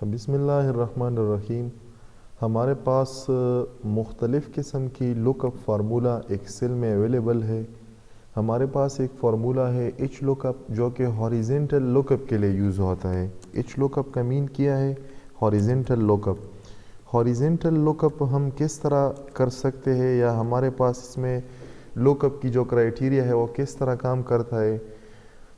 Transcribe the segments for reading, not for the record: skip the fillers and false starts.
बिस्मिल्लाहिर्रहमानिर्रहीम। हमारे पास मुख्तलिफ़ किस्म की लुकअप फार्मूला एक्सेल में अवेलेबल है। हमारे पास एक फार्मूला है एच लुकअप जो कि हॉरिजेंटल लुकअप के लिए यूज़ होता है। एच लुकअप का मीन किया है हॉरिजेंटल लुकअप। हॉरिजेंटल लुकअप हम किस तरह कर सकते हैं या हमारे पास इसमें लुकअप की जो क्राइटेरिया है वो किस तरह काम करता है।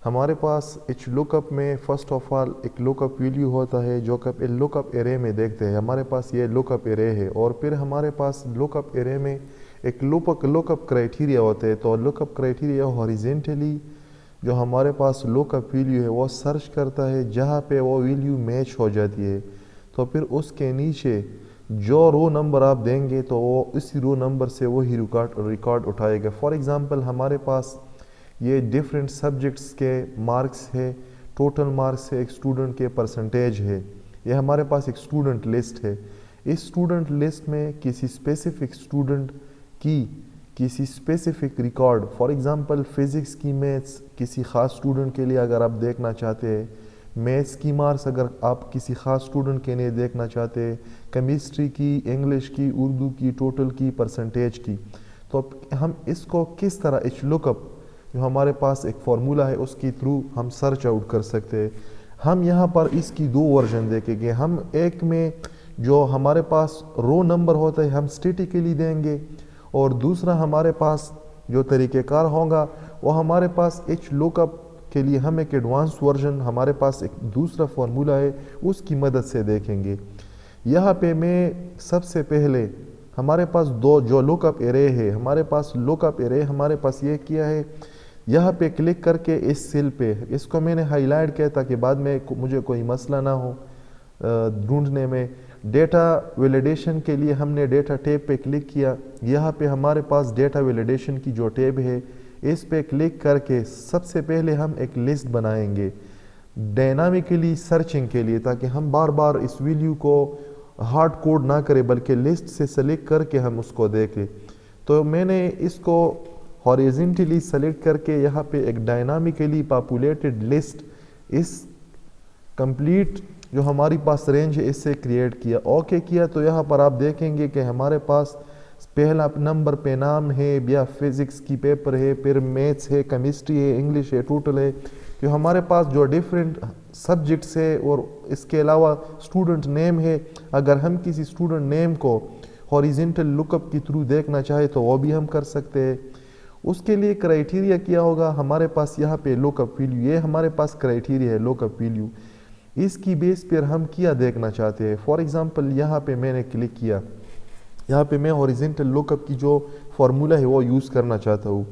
हमारे पास इच लुकअप में फ़र्स्ट ऑफ ऑल एक लुकअप वैल्यू होता है जो कि लुकअप एरे में देखते हैं। हमारे पास ये लुकअप एरे है और फिर हमारे पास लुकअप एरे में एक लुकअप क्राइटेरिया होते हैं। तो लुकअप क्राइटेरिया हॉरिजेंटली जो हमारे पास लुकअप वैल्यू है वो सर्च करता है जहाँ पे वो वैल्यू मैच हो जाती है। तो फिर उसके नीचे जो रो नंबर आप देंगे तो वो उसी रो नंबर से वही रिकॉर्ड उठाएगा। फॉर एग्ज़ाम्पल हमारे पास ये डिफरेंट सब्जेक्ट्स के मार्क्स है, टोटल मार्क्स है, एक स्टूडेंट के परसेंटेज है। ये हमारे पास एक स्टूडेंट लिस्ट है। इस स्टूडेंट लिस्ट में किसी स्पेसिफिक स्टूडेंट की किसी specific record, for example physics की मैथ्स किसी ख़ास स्टूडेंट के लिए अगर आप देखना चाहते हैं, मैथ्स की मार्क्स अगर आप किसी ख़ास स्टूडेंट के लिए देखना चाहते हैं, केमिस्ट्री की, इंग्लिश की, उर्दू की, टोटल की, परसेंटेज की, तो हम इसको किस तरह एच लुकअप जो हमारे पास एक फार्मूला है उसके थ्रू हम सर्च आउट कर सकते हैं। हम यहाँ पर इसकी दो वर्जन देखेंगे। हम एक में जो हमारे पास रो नंबर होता है हम स्टैटिकली देंगे और दूसरा हमारे पास जो तरीक़ेकार होगा वो हमारे पास एच लुकअप के लिए हम एक एडवांस वर्जन हमारे पास एक दूसरा फार्मूला है उसकी मदद से देखेंगे। यहाँ पे मैं सबसे पहले हमारे पास दो जो लुकअप एरे है, हमारे पास लुकअप एरे हमारे पास ये किया है। यहाँ पे क्लिक करके इस सेल पे इसको मैंने हाईलाइट किया ताकि बाद में मुझे कोई मसला ना हो ढूंढने में। डेटा वैलिडेशन के लिए हमने डेटा टैब पे क्लिक किया। यहाँ पे हमारे पास डेटा वैलिडेशन की जो टैब है इस पे क्लिक करके सबसे पहले हम एक लिस्ट बनाएंगे डायनामिकली सर्चिंग के लिए, ताकि हम बार बार इस वैल्यू को हार्ड कोड ना करें बल्कि लिस्ट से सेलेक्ट करके हम उसको देखें। तो मैंने इसको हॉरिजेंटली सेलेक्ट करके यहाँ पे एक डायनामिकली पॉपुलेटेड लिस्ट इस कंप्लीट जो हमारी पास रेंज है इससे क्रिएट किया। ओके किया तो यहाँ पर आप देखेंगे कि हमारे पास पहला नंबर पे नाम है या फिज़िक्स की पेपर है, फिर मैथ्स है, केमिस्ट्री है, इंग्लिश है, टोटल है। तो हमारे पास जो डिफरेंट सब्जेक्ट्स है और इसके अलावा स्टूडेंट नेम है। अगर हम किसी स्टूडेंट नेम को हॉरिजेंटल लुकअप के थ्रू देखना चाहे तो वो भी हम कर सकते हैं। उसके लिए क्राइटेरिया क्या होगा, हमारे पास यहाँ पे लुकअप वैल्यू, ये हमारे पास क्राइटेरिया है लुकअप वैल्यू। इसकी बेस पर हम क्या देखना चाहते हैं। फॉर एग्जांपल यहाँ पे मैंने क्लिक किया, यहाँ पे मैं हॉरिजेंटल लुकअप की जो फार्मूला है वो यूज़ करना चाहता हूँ।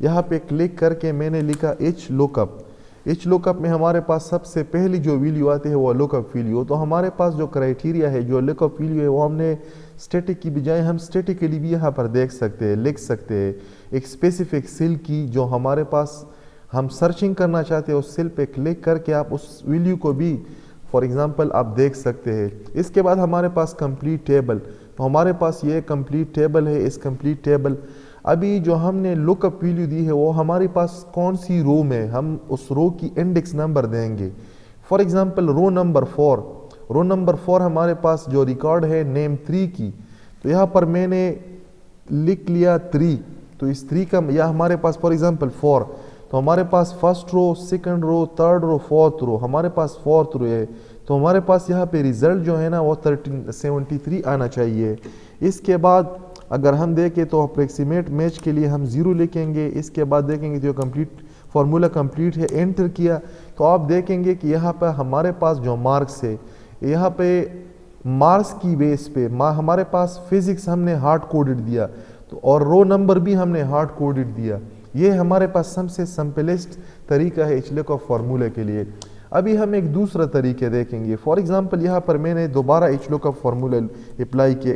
यहाँ पे क्लिक करके मैंने लिखा एच लुकअप। एच लुकअप में हमारे पास सबसे पहली जो वैल्यू आती है वो लुकअप वैल्यू। तो हमारे पास जो क्राइटेरिया है जो लुकअप वैल्यू है वो हमने स्टैटिक की बजाय हम स्टैटिकली भी यहाँ पर देख सकते हैं, लिख सकते हैं। एक स्पेसिफिक सेल की जो हमारे पास हम सर्चिंग करना चाहते हैं उस सेल पे क्लिक करके आप उस वैल्यू को भी फॉर एग्जांपल आप देख सकते हैं। इसके बाद हमारे पास कंप्लीट टेबल, तो हमारे पास ये कंप्लीट टेबल है। इस कंप्लीट टेबल अभी जो हमने लुकअप वैल्यू दी है वो हमारे पास कौन सी रो में, हम उस रो की इंडेक्स नंबर देंगे। फॉर एग्जांपल रो नंबर 4 हमारे पास जो रिकॉर्ड है नेम 3 की, तो यहाँ पर मैंने लिख लिया 3। तो इस 3 का या हमारे पास फॉर एग्जांपल 4, तो हमारे पास first row, second row, third row, fourth row, हमारे पास फोर्थ रो है। तो हमारे पास यहाँ पे रिजल्ट जो है ना वो 1373 आना चाहिए। इसके बाद अगर हम देखें तो अप्रोक्सीमेट मैच के लिए हम 0 लिखेंगे। इसके बाद देखेंगे तो कंप्लीट फार्मूला कंप्लीट है, एंटर किया तो आप देखेंगे कि यहाँ पर हमारे पास जो मार्क्स है, यहाँ पे मार्क्स की बेस पे हमारे पास फिज़िक्स हमने हार्ड कोडेड दिया तो और रो नंबर भी हमने हार्ड कोडेड दिया। ये हमारे पास सबसे सिंपलेस्ट तरीका है एच लुकअप फार्मूले के लिए। अभी हम एक दूसरा तरीके देखेंगे। फॉर एग्जांपल यहाँ पर मैंने दोबारा एच लुकअप फार्मूला अप्लाई किया।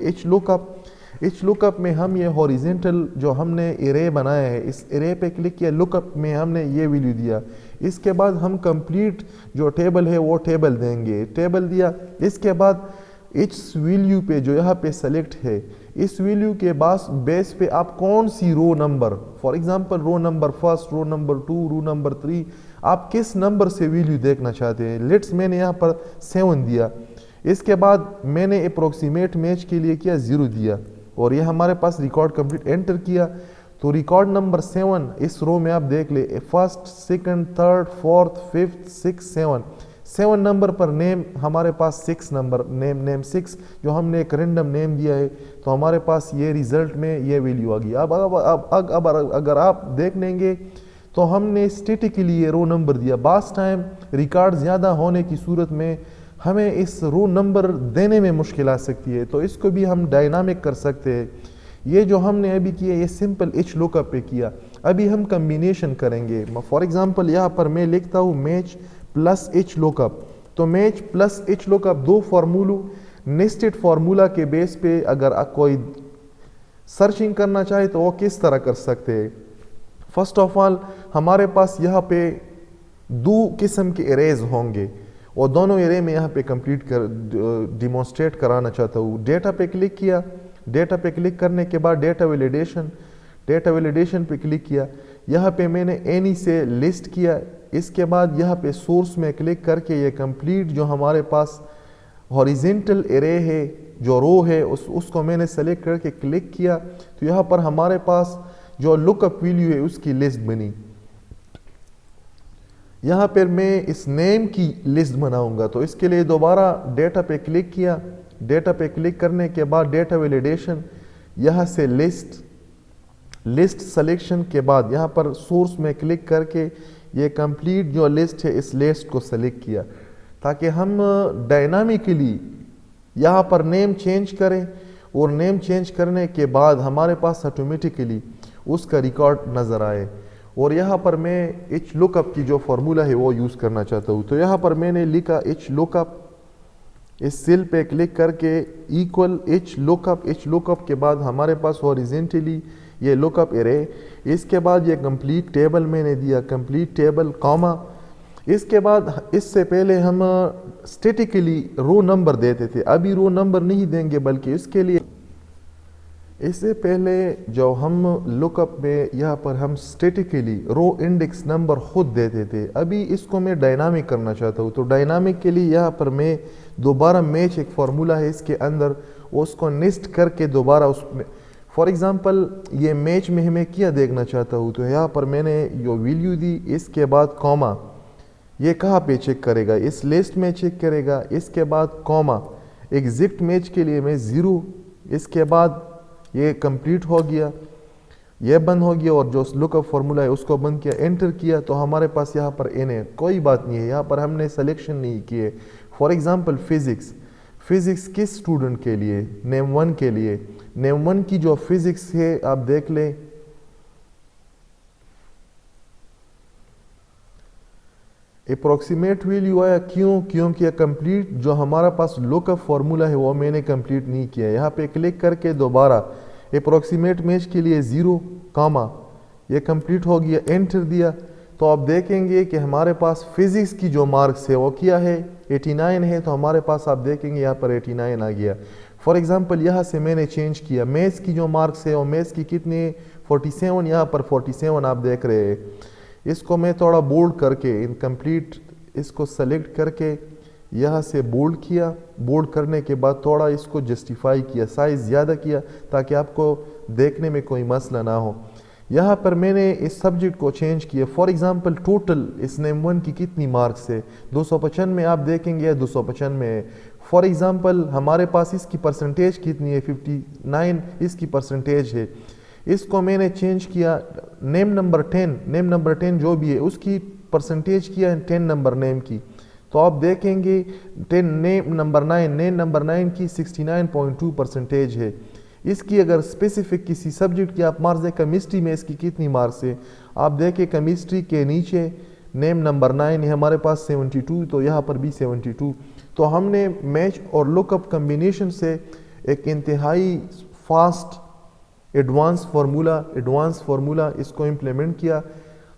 एच लुकअप में हम ये हॉरिजेंटल जो हमने एरे बनाया है इस एरे पे क्लिक किया, लुकअप में हमने ये वैल्यू दिया। इसके बाद हम कंप्लीट जो टेबल है वो टेबल देंगे, टेबल दिया। इसके बाद इस वैल्यू पे जो यहाँ पे सेलेक्ट है इस वैल्यू के बेस पे आप कौन सी row number, for example row number 1, row number 2, row number 3, आप किस नंबर से वैल्यू देखना चाहते हैं। लेट्स मैंने यहाँ पर 7 दिया। इसके बाद मैंने अप्रोक्सीमेट मैच के लिए किया 0 दिया और ये हमारे पास रिकॉर्ड कंप्लीट एंटर किया। तो रिकॉर्ड नंबर 7 इस रो में आप देख ले, first, second, third, fourth, fifth, 6, 7 number पर नेम हमारे पास 6 नंबर नेम 6 जो हमने एक रेंडम नेम दिया है, तो हमारे पास ये रिजल्ट में ये वैल्यू आ गई। अब अगर आप देख लेंगे तो हमने स्टैटिकली ये रो नंबर दिया। बास टाइम रिकॉर्ड ज़्यादा होने की सूरत में हमें इस रो नंबर देने में मुश्किल आ सकती है, तो इसको भी हम डायनामिक कर सकते हैं। ये जो हमने अभी किया ये सिंपल एच लुकअप पे किया। अभी हम कम्बिनेशन करेंगे। फॉर एग्जांपल यहाँ पर मैं लिखता हूँ मैच प्लस एच लुकअप। तो मैच प्लस एच लुकअप दो फार्मूलों नेस्टेड फार्मूला के बेस पे अगर कोई सर्चिंग करना चाहे तो वो किस तरह कर सकते हैं। फर्स्ट ऑफ ऑल हमारे पास यहाँ पे दो किस्म के एरेज होंगे और दोनों एरे में यहाँ पे कंप्लीट कर डिमॉन्स्ट्रेट कराना चाहता हूँ। डेटा पे क्लिक किया, डेटा पे क्लिक करने के बाद डेटा वैलिडेशन पे क्लिक किया। यहाँ पे मैंने एनी से लिस्ट किया। इसके बाद यहाँ पे सोर्स में क्लिक करके ये कंप्लीट जो हमारे पास हॉरिजेंटल एरे है, जो रो है, उसको मैंने सेलेक्ट करके क्लिक किया। तो यहाँ पर हमारे पास जो लुकअप वैल्यू है उसकी लिस्ट बनी। यहाँ पर मैं इस नेम की लिस्ट बनाऊंगा, तो इसके लिए दोबारा डेटा पे क्लिक किया। डेटा पे क्लिक करने के बाद डेटा वैलिडेशन, यहाँ से लिस्ट सिलेक्शन के बाद यहाँ पर सोर्स में क्लिक करके ये कंप्लीट जो लिस्ट है इस लिस्ट को सेलेक्ट किया, ताकि हम डायनामिकली यहाँ पर नेम चेंज करें और नेम चेंज करने के बाद हमारे पास ऑटोमेटिकली उसका रिकॉर्ड नज़र आए। और यहाँ पर मैं एच लुकअप की जो फार्मूला है वो यूज़ करना चाहता हूँ। तो यहाँ पर मैंने लिखा एच लुकअप, इस सेल पे क्लिक करके इक्वल एच लुकअप के बाद हमारे पास हॉरिजेंटली ये लुकअप एरे। इसके बाद ये कंप्लीट टेबल मैंने दिया, कंप्लीट टेबल कॉमा। इसके बाद इससे पहले हम स्टैटिकली रो नंबर देते थे, अभी रो नंबर नहीं देंगे, बल्कि इसके लिए इससे पहले जो हम लुकअप में यहाँ पर हम स्टैटिकली रो इंडेक्स नंबर खुद देते थे, अभी इसको मैं डायनामिक करना चाहता हूँ। तो डायनामिक के लिए यहाँ पर मैं दोबारा मैच एक फार्मूला है इसके अंदर, उसको नेस्ट करके दोबारा उसमें फॉर एग्जांपल ये मैच में मैं क्या देखना चाहता हूँ। तो यहाँ पर मैंने जो वैल्यू दी, इसके बाद कॉमा, ये कहाँ पे चेक करेगा, इस लिस्ट में चेक करेगा। इसके बाद कॉमा, एग्जिट मैच के लिए मैं 0, इसके बाद ये कंप्लीट हो गया, ये बंद हो गया और जो लुकअप फार्मूला है उसको बंद किया, एंटर किया। तो हमारे पास यहाँ पर एन है, कोई बात नहीं है, यहाँ पर हमने सिलेक्शन नहीं किए। फॉर एग्जांपल फिजिक्स किस स्टूडेंट के लिए, नेम 1 के लिए, नेम 1 की जो फिजिक्स है आप देख लें, अप्रोक्सीमेट वैल्यू आया। क्योंकि कंप्लीट जो हमारा पास लुकअप फार्मूला है वो मैंने कंप्लीट नहीं किया। यहाँ पे क्लिक करके दोबारा अप्रोक्सीमेट मैच के लिए 0 कॉमा, ये कंप्लीट हो गया, एंटर दिया। तो आप देखेंगे कि हमारे पास फिजिक्स की जो मार्क्स है वो क्या है, 89 है। तो हमारे पास आप देखेंगे यहाँ पर 89 आ गया। फॉर एग्जांपल यहाँ से मैंने चेंज किया, मैथ्स की जो मार्क्स है वो मैथ्स की कितनी 47, यहाँ पर 47 आप देख रहे हैं। इसको मैं थोड़ा बोल्ड करके इनकम्प्लीट इसको सेलेक्ट करके यहाँ से बोल्ड किया। बोल्ड करने के बाद थोड़ा इसको जस्टिफाई किया, साइज ज़्यादा किया ताकि आपको देखने में कोई मसला ना हो। यहाँ पर मैंने इस सब्जेक्ट को चेंज किया। फॉर एग्जांपल टोटल इस नेम 1 की कितनी मार्क्स है, 295 में आप देखेंगे 295 में है। फॉर एग्जांपल हमारे पास इसकी परसेंटेज कितनी है, 59 इसकी परसेंटेज है। इसको मैंने चेंज किया, नेम नंबर 10 जो भी है उसकी परसेंटेज किया है 10 नंबर नेम की। तो आप देखेंगे 10 नेम नंबर 9 की 69.2 परसेंटेज है। इसकी अगर स्पेसिफिक किसी सब्जेक्ट की आप मार्क्स दें, केमिस्ट्री में इसकी कितनी मार्क्स है आप देखें, केमिस्ट्री के नीचे नेम नंबर 9 है हमारे पास 72, तो यहाँ पर भी 72। तो हमने मैच और लुकअप कम्बिनेशन से एक इंतहाई फास्ट एडवांस फार्मूला इसको इम्प्लीमेंट किया।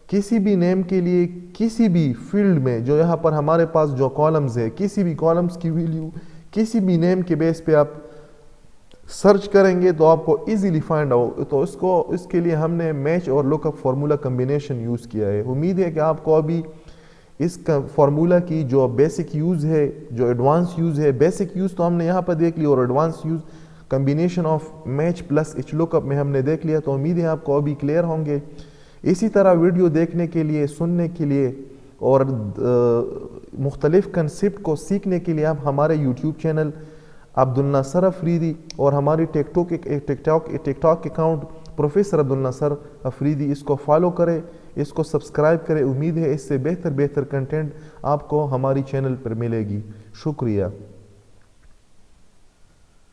किसी भी नेम के लिए किसी भी फील्ड में जो यहाँ पर हमारे पास जो कॉलम्स है, किसी भी कॉलम्स की वैल्यू किसी भी नेम के बेस पे आप सर्च करेंगे तो आपको इजीली फाइंड आउट। तो इसके लिए हमने मैच और लुकअप फार्मूला कम्बिनेशन यूज़ किया है। उम्मीद है कि आपको अभी इस फार्मूला की जो बेसिक यूज़ है, जो एडवांस यूज़ है, बेसिक यूज़ तो हमने यहाँ पर देख लिया और advance use combination of match plus H lookup में हमने देख लिया। तो उम्मीद है आपको अभी क्लियर होंगे। इसी तरह वीडियो देखने के लिए, सुनने के लिए और मुख्तलिफ कंसेप्ट को सीखने के लिए आप हमारे यूट्यूब चैनल अब्दुल नासर अफरीदी और हमारी टिकटॉक अकाउंट प्रोफेसर अब्दुल नासर अफरीदी, इसको फॉलो करें, इसको सब्सक्राइब करें। उम्मीद है इससे बेहतर कंटेंट आपको हमारी चैनल पर मिलेगी। शुक्रिया।